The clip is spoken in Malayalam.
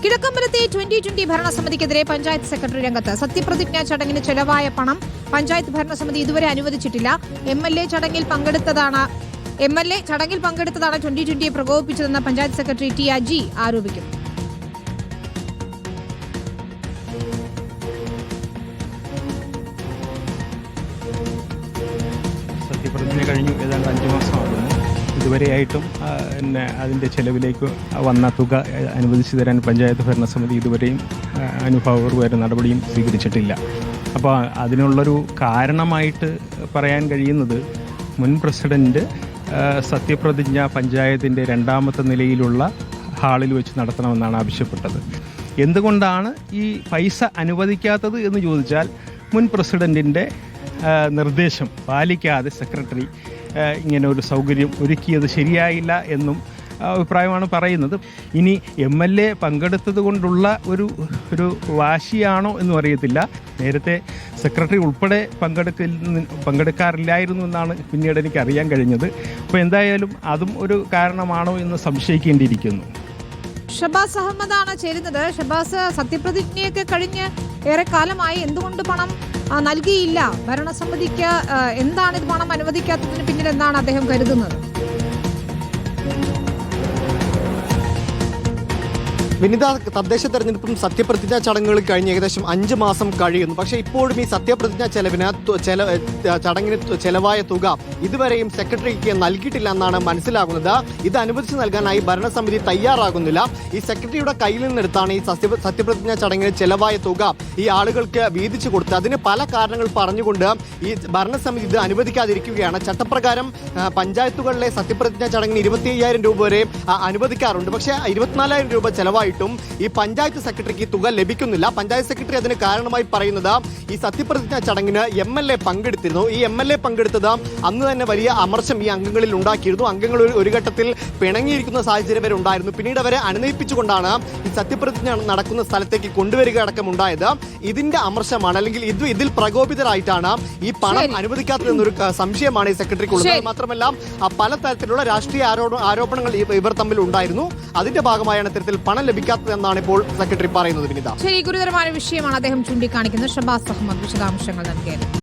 കിഴക്കമ്പലത്തെ 2020 ഭരണസമിതിക്കെതിരെ പഞ്ചായത്ത് സെക്രട്ടറി രംഗത്ത്. സത്യപ്രതിജ്ഞാ ചടങ്ങിന് ചെലവായ പണം പഞ്ചായത്ത് ഭരണസമിതി ഇതുവരെ അനുവദിച്ചിട്ടില്ല. എംഎൽഎ ചടങ്ങിൽ പങ്കെടുത്തതാണ് 2020 പ്രകോപിപ്പിച്ചതെന്ന് പഞ്ചായത്ത് സെക്രട്ടറി ടി അജി ആരോപിക്കുന്നു. സത്യപ്രതിജ്ഞ കഴിഞ്ഞു ഏതാണ്ട് 5 മാസമാകുന്നു. ഇതുവരെയായിട്ടും അതിൻ്റെ ചെലവിലേക്ക് വന്ന തുക അനുവദിച്ചു തരാൻ പഞ്ചായത്ത് ഭരണസമിതി ഇതുവരെയും അനുഭാവപൂർവ്വ നടപടിയും സ്വീകരിച്ചിട്ടില്ല. അപ്പോൾ അതിനുള്ളൊരു കാരണമായിട്ട് പറയാൻ കഴിയുന്നത് മുൻ പ്രസിഡന്റ് സത്യപ്രതിജ്ഞ പഞ്ചായത്തിൻ്റെ 2ാമത്തെ നിലയിലുള്ള ഹാളിൽ വെച്ച് നടത്തണമെന്നാണ് ആവശ്യപ്പെട്ടത്. എന്തുകൊണ്ടാണ് ഈ പൈസ അനുവദിക്കാത്തത് എന്ന് ചോദിച്ചാൽ മുൻ പ്രസിഡന്റിൻ്റെ നിർദ്ദേശം പാലിക്കാതെ സെക്രട്ടറി ഇങ്ങനെ ഒരു സൗകര്യം ഒരുക്കിയത് ശരിയായില്ല എന്നും അഭിപ്രായമാണ് പറയുന്നത്. ഇനി MLA പങ്കെടുത്തത് കൊണ്ടുള്ള ഒരു വാശിയാണോ എന്നും അറിയത്തില്ല. നേരത്തെ സെക്രട്ടറി ഉൾപ്പെടെ പങ്കെടുക്കാറില്ലായിരുന്നു എന്നാണ് പിന്നീട് എനിക്ക് അറിയാൻ കഴിഞ്ഞത്. അപ്പോൾ എന്തായാലും അതും ഒരു കാരണമാണോ എന്ന് സംശയിക്കേണ്ടിയിരിക്കുന്നു. ഷബാസ് അഹമ്മദാണ് ചേരുന്നത്. ഷബാസ്, സത്യപ്രതിജ്ഞയൊക്കെ കഴിഞ്ഞ് ഏറെ കാലമായി, എന്തുകൊണ്ട് പണം നൽകിയില്ല ഭരണസമിതിക്ക്? എന്താണ് ഇത് പണം അനുവദിക്കാത്തതിന് പിന്നിൽ എന്താണ് അദ്ദേഹം കരുതുന്നത്? വിനിത, തദ്ദേശ തെരഞ്ഞെടുപ്പും സത്യപ്രതിജ്ഞാ ചടങ്ങുകൾ കഴിഞ്ഞ് ഏകദേശം 5 മാസം കഴിയുന്നു. പക്ഷേ ഇപ്പോഴും ഈ സത്യപ്രതിജ്ഞാ ചടങ്ങിന് ചെലവായ തുക ഇതുവരെയും സെക്രട്ടറിക്ക് നൽകിയിട്ടില്ല എന്നാണ് മനസ്സിലാകുന്നത്. ഇത് അനുവദിച്ചു നൽകാനായി ഭരണസമിതി തയ്യാറാകുന്നില്ല. ഈ സെക്രട്ടറിയുടെ കയ്യിൽ നിന്നെടുത്താണ് ഈ സത്യപ്രതിജ്ഞാ ചടങ്ങിന് ചെലവായ തുക ഈ ആളുകൾക്ക് വീതിച്ചു കൊടുത്തത്. അതിന് പല കാരണങ്ങൾ പറഞ്ഞുകൊണ്ട് ഈ ഭരണസമിതി ഇത് അനുവദിക്കാതിരിക്കുകയാണ്. ചട്ടപ്രകാരം പഞ്ചായത്തുകളിലെ സത്യപ്രതിജ്ഞാ ചടങ്ങിന് 25,000 രൂപ വരെ അനുവദിക്കാറുണ്ട്. പക്ഷേ 24,000 രൂപ ചെലവായി ഈ പഞ്ചായത്ത് സെക്രട്ടറിക്ക് തുക ലഭിക്കുന്നില്ല. പഞ്ചായത്ത് സെക്രട്ടറി അതിന് കാരണമായി പറയുന്നത് ഈ സത്യപ്രതിജ്ഞാ ചടങ്ങിന് MLA പങ്കെടുത്തിരുന്നു. ഈ MLA പങ്കെടുത്തത് അന്ന് തന്നെ വലിയ അമർഷം ഈ അംഗങ്ങളിൽ ഉണ്ടാക്കിയിരുന്നു. അംഗങ്ങൾ ഒരു ഘട്ടത്തിൽ പിണങ്ങിയിരിക്കുന്ന സാഹചര്യം വരെ ഉണ്ടായിരുന്നു. പിന്നീട് അവരെ അനുനയിപ്പിച്ചുകൊണ്ടാണ് ഈ സത്യപ്രതിജ്ഞ നടക്കുന്ന സ്ഥലത്തേക്ക് കൊണ്ടുവരിക അടക്കമുണ്ടായത്. ഇതിന്റെ അമർഷമാണ്, അല്ലെങ്കിൽ ഇതിൽ പ്രകോപിതരായിട്ടാണ് ഈ പണം അനുവദിക്കാത്തതെന്നൊരു സംശയമാണ് ഈ സെക്രട്ടറിക്കുള്ളത്. മാത്രമല്ല പല തരത്തിലുള്ള രാഷ്ട്രീയ ആരോപണങ്ങൾ ഇവർ തമ്മിൽ ഉണ്ടായിരുന്നു. അതിന്റെ ഭാഗമായാണ് ഇത്തരത്തിൽ പണം ലഭിക്കാത്തതെന്നാണ് ഇപ്പോൾ സെക്രട്ടറി പറയുന്നത്. വിനിത, ശരി, ഗുരുതരമായ വിഷയമാണ് അദ്ദേഹം ചൂണ്ടിക്കാണിക്കുന്നത്. ഷബാസ് അഹമ്മദ് വിശദാംശങ്ങൾ നൽകിയത്.